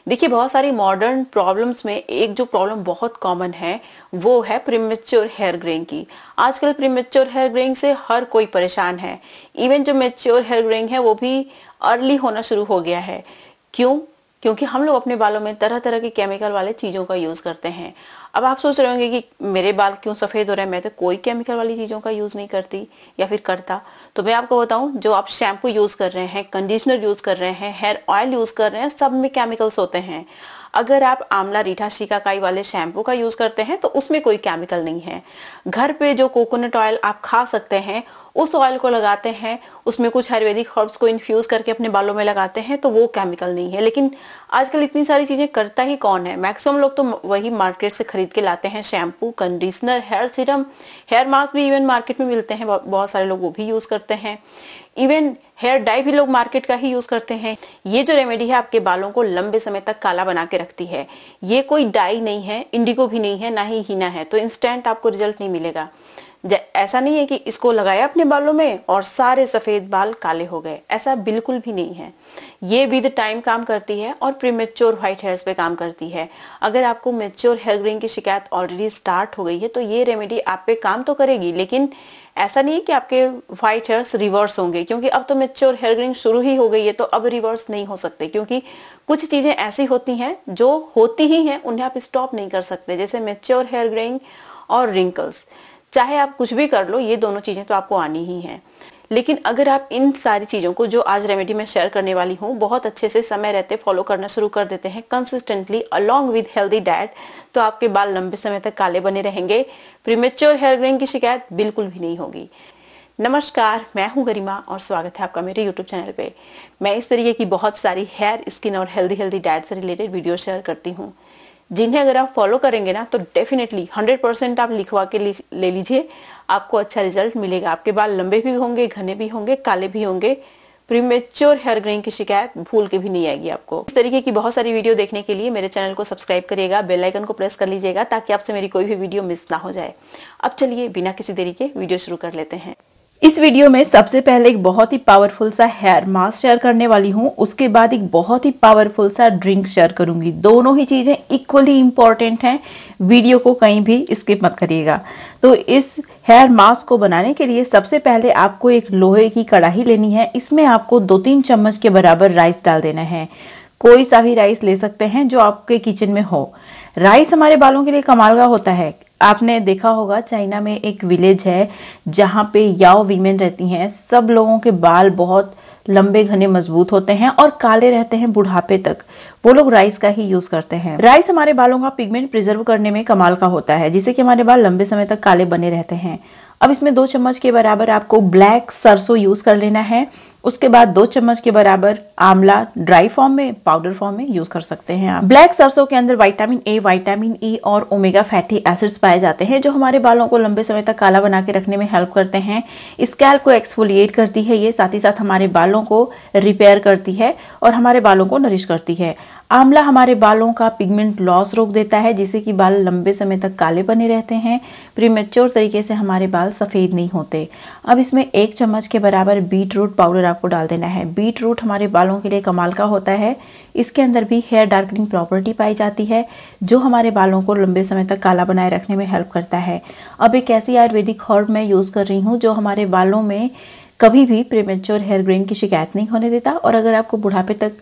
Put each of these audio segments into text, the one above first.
देखिए, बहुत सारी मॉडर्न प्रॉब्लम्स में एक जो प्रॉब्लम बहुत कॉमन है वो है प्रीमेच्योर हेयर ग्रेइंग की। आजकल प्रीमेच्योर हेयर ग्रेइंग से हर कोई परेशान है। इवन जो मेच्योर हेयर ग्रेइंग है वो भी अर्ली होना शुरू हो गया है। क्यों? क्योंकि हम लोग अपने बालों में तरह तरह के केमिकल वाले चीजों का यूज करते हैं। अब आप सोच रहे होंगे कि मेरे बाल क्यों सफेद हो रहे हैं, मैं तो कोई केमिकल वाली चीजों का यूज नहीं करती या फिर करता। तो मैं आपको बताऊं, जो आप शैम्पू यूज कर रहे हैं, कंडीशनर यूज कर रहे हैं, हेयर ऑयल यूज कर रहे हैं, सब में केमिकल्स होते हैं। अगर आप आंवला रीठा शिकाकाई वाले शैम्पू का यूज करते हैं तो उसमें कोई केमिकल नहीं है। घर पे जो कोकोनट ऑयल आप खा सकते हैं उस ऑयल को लगाते हैं, उसमें कुछ आयुर्वेदिक हर्ब्स को इन्फ्यूज करके अपने बालों में लगाते हैं तो वो केमिकल नहीं है। लेकिन आजकल इतनी सारी चीजें करता ही कौन है? मैक्सिमम लोग तो वही मार्केट से खरीद के लाते हैं, shampoo, conditioner, hair serum, hair mask भी इवन मार्केट में मिलते हैं, बहुत सारे लोग वो भी यूज करते हैं। इवन हेयर डाई भी लोग मार्केट का ही यूज करते हैं। ये जो रेमेडी है आपके बालों को लंबे समय तक काला बना के रखती है। ये कोई डाई नहीं है, इंडिगो भी नहीं है, ना ही हीना है, तो इंस्टेंट आपको रिजल्ट नहीं मिलेगा। ऐसा नहीं है कि इसको लगाया अपने बालों में और सारे सफेद बाल काले हो गए, ऐसा बिल्कुल भी नहीं है। ये विद टाइम काम करती है और प्रीमेच्योर व्हाइट हेयर्स पे काम करती है। अगर आपको मेच्योर हेयर ग्रेइंग की शिकायत ऑलरेडी स्टार्ट हो गई है तो ये रेमेडी आप पे काम तो करेगी, लेकिन ऐसा नहीं है कि आपके व्हाइट हेयर्स रिवर्स होंगे, क्योंकि अब तो मेच्योर हेयर ग्रेइंग शुरू ही हो गई है तो अब रिवर्स नहीं हो सकते। क्योंकि कुछ चीजें ऐसी होती हैं जो होती ही हैं, उन्हें आप स्टॉप नहीं कर सकते, जैसे मेच्योर हेयर ग्रेइंग और रिंकल्स। चाहे आप कुछ भी कर लो, ये दोनों चीजें तो आपको आनी ही हैं। लेकिन अगर आप इन सारी चीजों को जो आज रेमेडी में शेयर करने वाली हूँ बहुत अच्छे से समय रहते फॉलो करना शुरू कर देते हैं consistently along with healthy diet, तो आपके बाल लंबे समय तक काले बने रहेंगे। प्रीमेच्योर हेयर ग्रेइंग की शिकायत बिल्कुल भी नहीं होगी। नमस्कार, मैं हूं गरिमा और स्वागत है आपका मेरे यूट्यूब चैनल पे। मैं इस तरीके की बहुत सारी हेयर, स्किन और हेल्दी डाइट से रिलेटेड वीडियो शेयर करती हूँ, जिन्हें अगर आप फॉलो करेंगे ना तो डेफिनेटली 100% आप लिखवा के ले लीजिए, आपको अच्छा रिजल्ट मिलेगा। आपके बाल लंबे भी होंगे, घने भी होंगे, काले भी होंगे। प्रीमेच्योर हेयर ग्रेइंग की शिकायत भूल के भी नहीं आएगी आपको। इस तरीके की बहुत सारी वीडियो देखने के लिए मेरे चैनल को सब्सक्राइब करिएगा, बेल आइकन को प्रेस कर लीजिएगा ताकि आपसे मेरी कोई भी वीडियो मिस ना हो जाए। अब चलिए बिना किसी देरी के वीडियो शुरू कर लेते हैं। इस वीडियो में सबसे पहले एक बहुत ही पावरफुल सा हेयर मास्क शेयर करने वाली हूँ, उसके बाद एक बहुत ही पावरफुल सा ड्रिंक शेयर करूंगी। दोनों ही चीजें इक्वली इंपॉर्टेंट हैं, वीडियो को कहीं भी स्किप मत करिएगा। तो इस हेयर मास्क को बनाने के लिए सबसे पहले आपको एक लोहे की कढ़ाई लेनी है। इसमें आपको 2-3 चम्मच के बराबर राइस डाल देना है। कोई सा भी राइस ले सकते हैं जो आपके किचन में हो। राइस हमारे बालों के लिए कमाल का होता है। आपने देखा होगा चाइना में एक विलेज है जहाँ पे याओ वीमेन रहती हैं। सब लोगों के बाल बहुत लंबे, घने, मजबूत होते हैं और काले रहते हैं बुढ़ापे तक। वो लोग राइस का ही यूज करते हैं। राइस हमारे बालों का पिगमेंट प्रिजर्व करने में कमाल का होता है, जिससे कि हमारे बाल लंबे समय तक काले बने रहते हैं। अब इसमें 2 चम्मच के बराबर आपको ब्लैक सरसों यूज कर लेना है। उसके बाद 2 चम्मच के बराबर आंवला ड्राई फॉर्म में, पाउडर फॉर्म में यूज कर सकते हैं आप। ब्लैक सरसों के अंदर विटामिन ए, विटामिन ई और ओमेगा फैटी एसिड्स पाए जाते हैं, जो हमारे बालों को लंबे समय तक काला बना के रखने में हेल्प करते हैं। स्कैल्प को एक्सफोलिएट करती है ये, साथ ही साथ हमारे बालों को रिपेयर करती है और हमारे बालों को नरिश करती है। आंवला हमारे बालों का पिगमेंट लॉस रोक देता है, जिससे कि बाल लंबे समय तक काले बने रहते हैं। प्रीमेच्योर तरीके से हमारे बाल सफ़ेद नहीं होते। अब इसमें 1 चम्मच के बराबर बीट रूट पाउडर आपको डाल देना है। बीट रूट हमारे बालों के लिए कमाल का होता है। इसके अंदर भी हेयर डार्कनिंग प्रॉपर्टी पाई जाती है, जो हमारे बालों को लंबे समय तक काला बनाए रखने में हेल्प करता है। अब एक ऐसी आयुर्वेदिक हर्ब मैं यूज़ कर रही हूँ जो हमारे बालों में कभी भी प्रीमेच्योर हेयर ग्रेइंग की शिकायत नहीं होने देता। और अगर आपको बुढ़ापे तक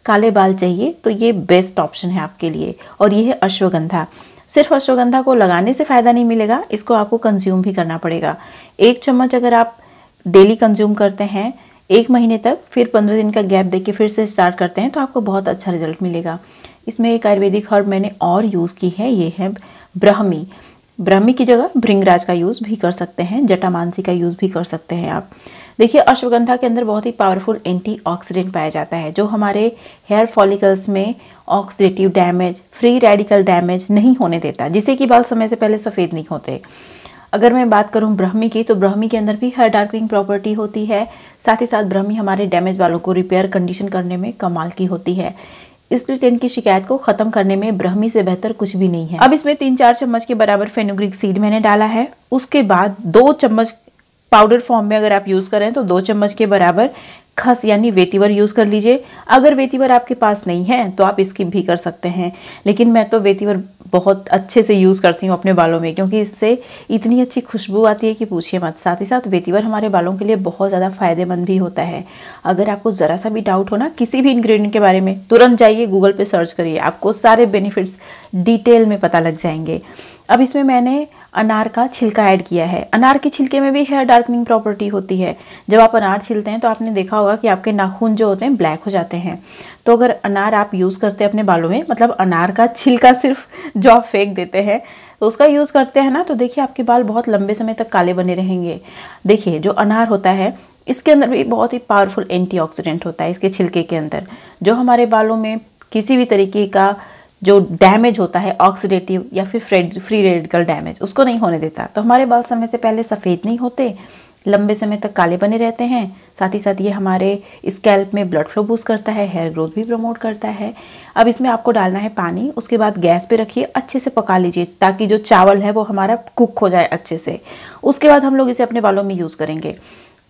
काले बाल चाहिए तो ये बेस्ट ऑप्शन है आपके लिए, और ये है अश्वगंधा। सिर्फ अश्वगंधा को लगाने से फ़ायदा नहीं मिलेगा, इसको आपको कंज्यूम भी करना पड़ेगा। 1 चम्मच अगर आप डेली कंज्यूम करते हैं 1 महीने तक, फिर 15 दिन का गैप देके फिर से स्टार्ट करते हैं तो आपको बहुत अच्छा रिजल्ट मिलेगा। इसमें एक आयुर्वेदिक हर्ब मैंने और यूज़ की है, ये है ब्राह्मी। ब्राह्मी की जगह भृंगराज का यूज़ भी कर सकते हैं, जटामांसी का यूज़ भी कर सकते हैं आप। देखिए, अश्वगंधा के अंदर बहुत ही पावरफुल एंटीऑक्सीडेंट पाया जाता है, जो हमारे हेयर फॉलिकल्स में oxidative damage, free radical damage नहीं होने देता, जिससे कि बाल समय से पहले सफ़ेद नहीं होते। अगर मैं बात करूं ब्राह्मी की, तो ब्राह्मी के अंदर भी हेयर डार्कनिंग प्रॉपर्टी होती है। साथ ही साथ ब्राह्मी हमारे डैमेज बालों को रिपेयर, कंडीशन करने में कमाल की होती है। स्प्लिट एंड की शिकायत को खत्म करने में ब्राह्मी से बेहतर कुछ भी नहीं है। अब इसमें 3-4 चम्मच के बराबर फेनुग्रीक सीड मैंने डाला है। उसके बाद 2 चम्मच पाउडर फॉर्म में अगर आप यूज़ करें तो 2 चम्मच के बराबर खस यानी वेतिवर यूज़ कर लीजिए। अगर वेतिवर आपके पास नहीं है तो आप स्किप भी कर सकते हैं, लेकिन मैं तो वेतिवर बहुत अच्छे से यूज़ करती हूँ अपने बालों में, क्योंकि इससे इतनी अच्छी खुशबू आती है कि पूछिए मत। साथ ही साथ वेतिवर हमारे बालों के लिए बहुत ज़्यादा फायदेमंद भी होता है। अगर आपको ज़रा सा भी डाउट हो ना किसी भी इंग्रेडिएंट के बारे में, तुरंत जाइए गूगल पे सर्च करिए, आपको सारे बेनिफिट्स डिटेल में पता लग जाएंगे। अब इसमें मैंने अनार का छिलका ऐड किया है। अनार के छिलके में भी हेयर डार्कनिंग प्रॉपर्टी होती है। जब आप अनार छिलते हैं तो आपने देखा होगा कि आपके नाखून जो होते हैं ब्लैक हो जाते हैं। तो अगर अनार आप यूज़ करते हैं अपने बालों में, मतलब अनार का छिलका सिर्फ जो आप फेंक देते हैं तो उसका यूज़ करते हैं ना, तो देखिए आपके बाल बहुत लंबे समय तक काले बने रहेंगे। देखिए जो अनार होता है इसके अंदर भी बहुत ही पावरफुल एंटीऑक्सीडेंट होता है इसके छिलके के अंदर, जो हमारे बालों में किसी भी तरीके का जो डैमेज होता है ऑक्सीडेटिव या फिर फ्री रेडिकल डैमेज, उसको नहीं होने देता। तो हमारे बाल समय से पहले सफ़ेद नहीं होते, लंबे समय तक काले बने रहते हैं। साथ ही साथ ये हमारे स्कैल्प में ब्लड फ्लो बूस्ट करता है, हेयर ग्रोथ भी प्रमोट करता है। अब इसमें आपको डालना है पानी, उसके बाद गैस पे रखिए, अच्छे से पका लीजिए ताकि जो चावल है वो हमारा कुक हो जाए अच्छे से। उसके बाद हम लोग इसे अपने बालों में यूज़ करेंगे।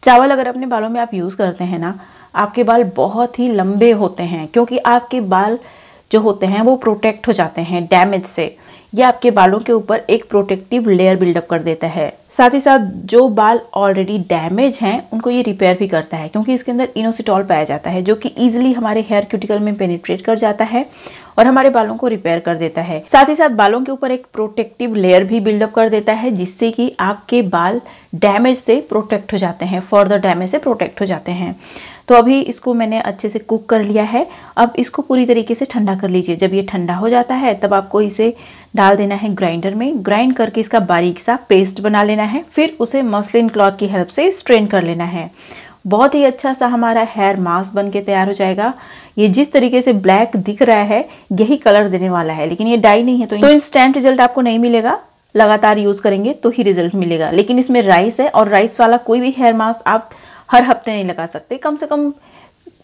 चावल अगर अपने बालों में आप यूज़ करते हैं ना, आपके बाल बहुत ही लंबे होते हैं, क्योंकि आपके बाल जो होते हैं वो प्रोटेक्ट हो जाते हैं डैमेज से। ये आपके बालों के ऊपर एक प्रोटेक्टिव लेयर बिल्डअप कर देता है। साथ ही साथ जो बाल ऑलरेडी डैमेज हैं उनको ये रिपेयर भी करता है, क्योंकि इसके अंदर इनोसिटॉल पाया जाता है जो कि ईजिली हमारे हेयर क्यूटिकल में पेनिट्रेट कर जाता है और हमारे बालों को रिपेयर कर देता है। साथ ही साथ बालों के ऊपर एक प्रोटेक्टिव लेयर भी बिल्डअप कर देता है, जिससे कि आपके बाल डैमेज से प्रोटेक्ट हो जाते हैं, फर्दर डैमेज से प्रोटेक्ट हो जाते हैं। तो अभी इसको मैंने अच्छे से कुक कर लिया है। अब इसको पूरी तरीके से ठंडा कर लीजिए। जब ये ठंडा हो जाता है तब आपको इसे डाल देना है ग्राइंडर में। ग्राइंड करके इसका बारीक सा पेस्ट बना लेना है, फिर उसे मसलिन क्लॉथ की हेल्प से स्ट्रेन कर लेना है। बहुत ही अच्छा सा हमारा हेयर मास्क बन के तैयार हो जाएगा। ये जिस तरीके से ब्लैक दिख रहा है यही कलर देने वाला है, लेकिन ये डाई नहीं है, तो इंस्टेंट रिजल्ट आपको नहीं मिलेगा। लगातार यूज करेंगे तो ही रिजल्ट मिलेगा। लेकिन इसमें राइस है और राइस वाला कोई भी हेयर मास्क आप हर हफ्ते नहीं लगा सकते, कम से कम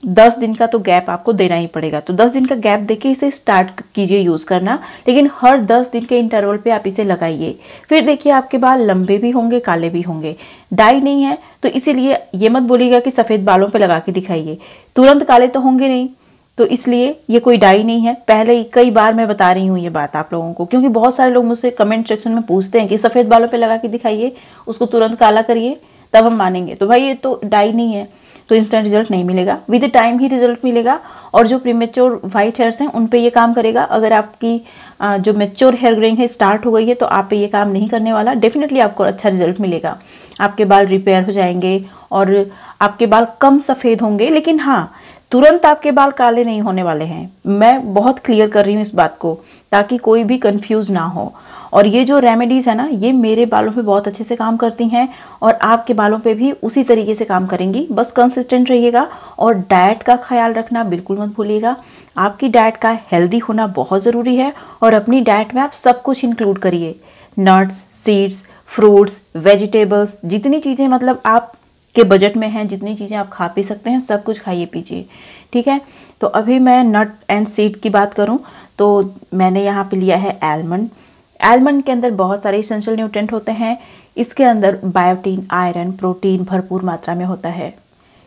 10 दिन का तो गैप आपको देना ही पड़ेगा। तो 10 दिन का गैप देके इसे स्टार्ट कीजिए यूज़ करना, लेकिन हर 10 दिन के इंटरवल पे आप इसे लगाइए। फिर देखिए आपके बाल लंबे भी होंगे, काले भी होंगे। डाई नहीं है तो इसीलिए ये मत बोलिएगा कि सफ़ेद बालों पे लगा के दिखाइए, तुरंत काले तो होंगे नहीं, तो इसलिए ये कोई डाई नहीं है। पहले ही कई बार मैं बता रही हूँ ये बात आप लोगों को, क्योंकि बहुत सारे लोग मुझसे कमेंट सेक्शन में पूछते हैं कि सफ़ेद बालों पे लगा के दिखाइए, उसको तुरंत काला करिए तब हम मानेंगे। तो भाई ये तो डाई नहीं है, तो इंस्टेंट रिजल्ट नहीं मिलेगा, विद टाइम ही रिजल्ट मिलेगा। और जो प्रीमेच्योर वाइट हेयर्स हैं उन पे ये काम करेगा। अगर आपकी जो मेच्योर हेयर ग्रेइंग है स्टार्ट हो गई है तो आप पे ये काम नहीं करने वाला। डेफिनेटली आपको अच्छा रिजल्ट मिलेगा, आपके बाल रिपेयर हो जाएंगे और आपके बाल कम सफ़ेद होंगे। लेकिन हाँ, तुरंत आपके बाल काले नहीं होने वाले हैं। मैं बहुत क्लियर कर रही हूँ इस बात को ताकि कोई भी कंफ्यूज ना हो। और ये जो रेमेडीज़ है ना, ये मेरे बालों पे बहुत अच्छे से काम करती हैं और आपके बालों पे भी उसी तरीके से काम करेंगी। बस कंसिस्टेंट रहिएगा और डाइट का ख्याल रखना बिल्कुल मत भूलिएगा। आपकी डाइट का हेल्दी होना बहुत ज़रूरी है और अपनी डाइट में आप सब कुछ इंक्लूड करिए, नट्स, सीड्स, फ्रूट्स, वेजिटेबल्स, जितनी चीज़ें मतलब आप के बजट में हैं, जितनी चीज़ें आप खा पी सकते हैं सब कुछ खाइए पीजिए, ठीक है। तो अभी मैं नट एंड सीड की बात करूं तो मैंने यहाँ पे लिया है आलमंड। आलमंड के अंदर बहुत सारे एसेंशियल न्यूट्रिएंट होते हैं। इसके अंदर बायोटीन, आयरन, प्रोटीन भरपूर मात्रा में होता है।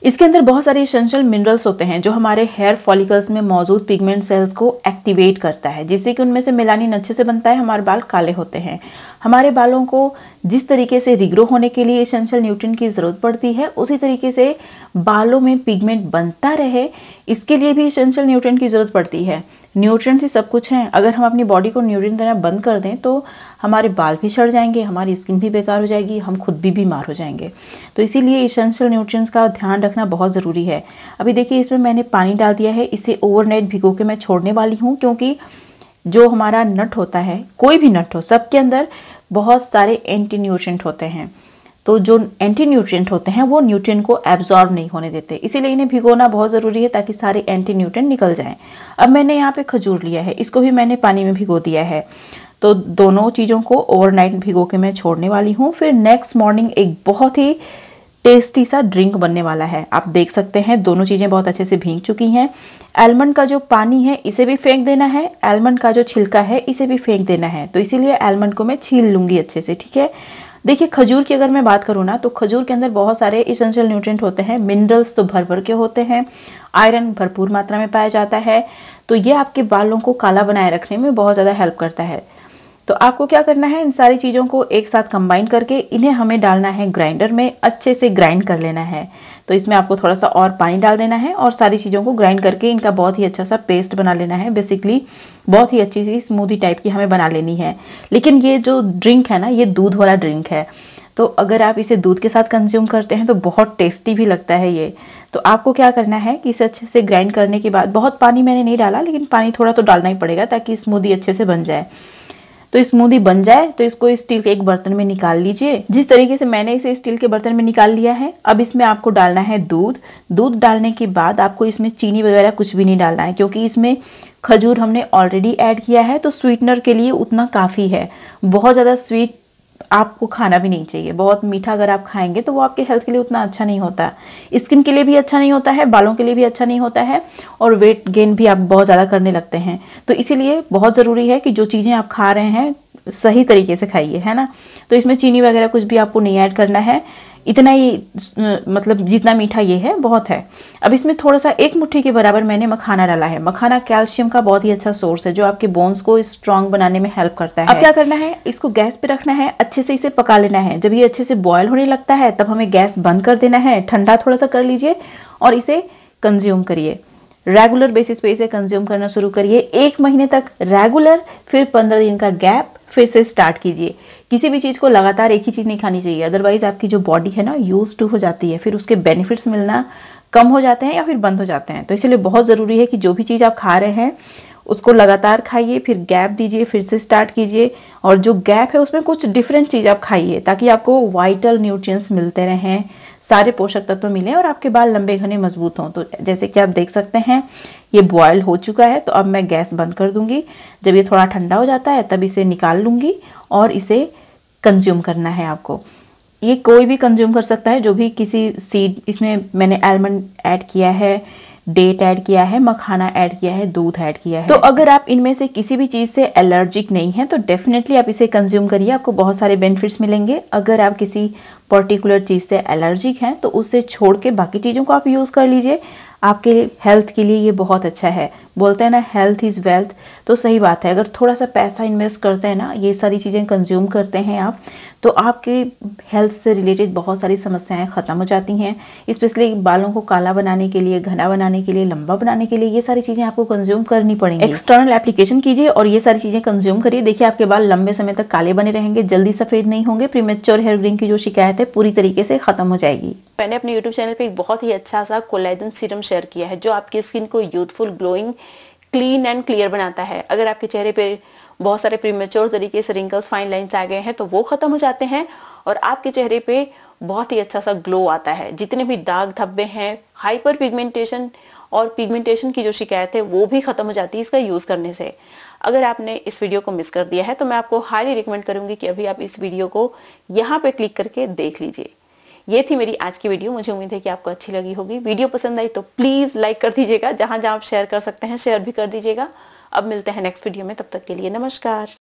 इसके अंदर बहुत सारे एसेंशियल मिनरल्स होते हैं जो हमारे हेयर फॉलिकल्स में मौजूद पिगमेंट सेल्स को एक्टिवेट करता है, जिससे कि उनमें से मेलानिन अच्छे से बनता है, हमारे बाल काले होते हैं। हमारे बालों को जिस तरीके से रिग्रो होने के लिए एसेंशियल न्यूट्रिएंट की ज़रूरत पड़ती है, उसी तरीके से बालों में पिगमेंट बनता रहे इसके लिए भी एसेंशियल न्यूट्रिएंट की ज़रूरत पड़ती है। न्यूट्रिएंट्स ही सब कुछ हैं। अगर हम अपनी बॉडी को न्यूट्रिएंट देना बंद कर दें तो हमारे बाल भी सड़ जाएंगे, हमारी स्किन भी बेकार हो जाएगी, हम खुद भी बीमार हो जाएंगे। तो इसीलिए एसेंशियल न्यूट्रिएंट्स का ध्यान रखना बहुत ज़रूरी है। अभी देखिए इसमें मैंने पानी डाल दिया है, इसे ओवरनाइट भिगो के मैं छोड़ने वाली हूँ, क्योंकि जो हमारा नट होता है, कोई भी नट हो, सबके अंदर बहुत सारे एंटी न्यूट्रिएंट होते हैं। तो जो एंटी न्यूट्रिएंट होते हैं वो न्यूट्रिएंट को एब्जॉर्ब नहीं होने देते, इसीलिए इन्हें भिगोना बहुत ज़रूरी है ताकि सारे एंटी न्यूट्रिएंट निकल जाएं। अब मैंने यहाँ पे खजूर लिया है, इसको भी मैंने पानी में भिगो दिया है। तो दोनों चीज़ों को ओवरनाइट भिगो के मैं छोड़ने वाली हूँ। फिर नेक्स्ट मॉर्निंग एक बहुत ही टेस्टी सा ड्रिंक बनने वाला है। आप देख सकते हैं दोनों चीज़ें बहुत अच्छे से भीग चुकी हैं। आलमंड का जो पानी है इसे भी फेंक देना है, आलमंड का जो छिलका है इसे भी फेंक देना है। तो इसीलिए आलमंड को मैं छील लूँगी अच्छे से, ठीक है। देखिए खजूर की अगर मैं बात करूँ ना, तो खजूर के अंदर बहुत सारे इसेंशियल न्यूट्रिएंट होते हैं, मिनरल्स तो भर भर के होते हैं, आयरन भरपूर मात्रा में पाया जाता है, तो ये आपके बालों को काला बनाए रखने में बहुत ज़्यादा हेल्प करता है। तो आपको क्या करना है, इन सारी चीज़ों को एक साथ कंबाइन करके इन्हें हमें डालना है ग्राइंडर में, अच्छे से ग्राइंड कर लेना है। तो इसमें आपको थोड़ा सा और पानी डाल देना है और सारी चीज़ों को ग्राइंड करके इनका बहुत ही अच्छा सा पेस्ट बना लेना है। बेसिकली बहुत ही अच्छी सी स्मूदी टाइप की हमें बना लेनी है। लेकिन ये जो ड्रिंक है ना, ये दूध वाला ड्रिंक है, तो अगर आप इसे दूध के साथ कंज्यूम करते हैं तो बहुत टेस्टी भी लगता है ये। तो आपको क्या करना है कि इसे अच्छे से ग्राइंड करने के बाद, बहुत पानी मैंने नहीं डाला, लेकिन पानी थोड़ा तो डालना ही पड़ेगा ताकि स्मूदी अच्छे से बन जाए। तो स्मूदी बन जाए तो इसको स्टील के एक बर्तन में निकाल लीजिए, जिस तरीके से मैंने इसे स्टील के बर्तन में निकाल लिया है। अब इसमें आपको डालना है दूध। दूध डालने के बाद आपको इसमें चीनी वगैरह कुछ भी नहीं डालना है, क्योंकि इसमें खजूर हमने ऑलरेडी ऐड किया है, तो स्वीटनर के लिए उतना काफ़ी है। बहुत ज़्यादा स्वीट आपको खाना भी नहीं चाहिए। बहुत मीठा अगर आप खाएंगे तो वो आपके हेल्थ के लिए उतना अच्छा नहीं होता, स्किन के लिए भी अच्छा नहीं होता है, बालों के लिए भी अच्छा नहीं होता है, और वेट गेन भी आप बहुत ज़्यादा करने लगते हैं। तो इसीलिए बहुत ज़रूरी है कि जो चीज़ें आप खा रहे हैं सही तरीके से खाइए, है ना। तो इसमें चीनी वगैरह कुछ भी आपको नहीं ऐड करना है, इतना ही मतलब जितना मीठा ये है बहुत है। अब इसमें थोड़ा सा 1 मुट्ठी के बराबर मैंने मखाना डाला है। मखाना कैल्शियम का बहुत ही अच्छा सोर्स है, जो आपके बोन्स को स्ट्रांग बनाने में हेल्प करता है। अब क्या करना है, इसको गैस पे रखना है, अच्छे से इसे पका लेना है। जब ये अच्छे से बॉयल होने लगता है तब हमें गैस बंद कर देना है, ठंडा थोड़ा सा कर लीजिए और इसे कंज्यूम करिए। रेगुलर बेसिस पे इसे कंज्यूम करना शुरू करिए, 1 महीने तक रेगुलर, फिर 15 दिन का गैप, फिर से स्टार्ट कीजिए। किसी भी चीज़ को लगातार एक ही चीज़ नहीं खानी चाहिए, अदरवाइज आपकी जो बॉडी है ना यूज टू हो जाती है, फिर उसके बेनिफिट्स मिलना कम हो जाते हैं या फिर बंद हो जाते हैं। तो इसलिए बहुत ज़रूरी है कि जो भी चीज़ आप खा रहे हैं उसको लगातार खाइए, फिर गैप दीजिए, फिर से स्टार्ट कीजिए, और जो गैप है उसमें कुछ डिफरेंट चीज़ आप खाइए ताकि आपको वाइटल न्यूट्रिएंट्स मिलते रहें, सारे पोषक तत्व मिलें और आपके बाल लंबे घने मजबूत हों। तो जैसे कि आप देख सकते हैं ये बॉयल हो चुका है, तो अब मैं गैस बंद कर दूंगी। जब ये थोड़ा ठंडा हो जाता है तब इसे निकाल लूंगी और इसे कंज्यूम करना है आपको। ये कोई भी कंज्यूम कर सकता है, जो भी किसी सीड, इसमें मैंने आलमंड ऐड किया है, डेट ऐड किया है, मखाना ऐड किया है, दूध ऐड किया है। तो अगर आप इनमें से किसी भी चीज़ से एलर्जिक नहीं है तो डेफिनेटली आप इसे कंज्यूम करिए, आपको बहुत सारे बेनिफिट्स मिलेंगे। अगर आप किसी पर्टिकुलर चीज़ से एलर्जिक हैं तो उससे छोड़ के बाकी चीज़ों को आप यूज़ कर लीजिए, आपके हेल्थ के लिए ये बहुत अच्छा है। बोलते हैं ना हेल्थ इज़ वेल्थ, तो सही बात है। अगर थोड़ा सा पैसा इन्वेस्ट करते हैं ना, ये सारी चीज़ें कंज्यूम करते हैं आप, तो आपके हेल्थ से रिलेटेड बहुत सारी समस्याएं ख़त्म हो जाती हैं। स्पेशली बालों को काला बनाने के लिए, घना बनाने के लिए, लंबा बनाने के लिए ये सारी चीज़ें आपको कंज्यूम करनी पड़ेंगी। एक्सटर्नल एप्लीकेशन कीजिए और ये सारी चीज़ें कंज्यूम करिए, देखिए आपके बाल लंबे समय तक काले बने रहेंगे, जल्दी सफ़ेद नहीं होंगे, प्रीमेच्योर हेयर ग्रेइंग की जो शिकायत है पूरी तरीके से ख़त्म हो जाएगी। मैंने अपने YouTube चैनल पे एक बहुत ही अच्छा सा कोलेजन सीरम शेयर किया है, जो आपकी स्किन को youthful, glowing, clean and clear बनाता है। अगर आपके चेहरे पे बहुत सारे प्रीमेच्योर तरीके से रिंकल्स, फाइन लाइंस आ गए हैं तो वो खत्म हो जाते हैं और आपके चेहरे पे बहुत ही अच्छा सा ग्लो आता है। जितने भी दाग धब्बे हैं, हाइपर पिगमेंटेशन और पिगमेंटेशन की जो शिकायत है वो भी खत्म हो जाती है इसका यूज करने से। अगर आपने इस वीडियो को मिस कर दिया है तो मैं आपको हाईली रिकमेंड करूंगी कि अभी आप इस वीडियो को यहाँ पे क्लिक करके देख लीजिए। ये थी मेरी आज की वीडियो, मुझे उम्मीद है कि आपको अच्छी लगी होगी। वीडियो पसंद आई तो प्लीज लाइक कर दीजिएगा, जहां जहां आप शेयर कर सकते हैं शेयर भी कर दीजिएगा। अब मिलते हैं नेक्स्ट वीडियो में, तब तक के लिए नमस्कार।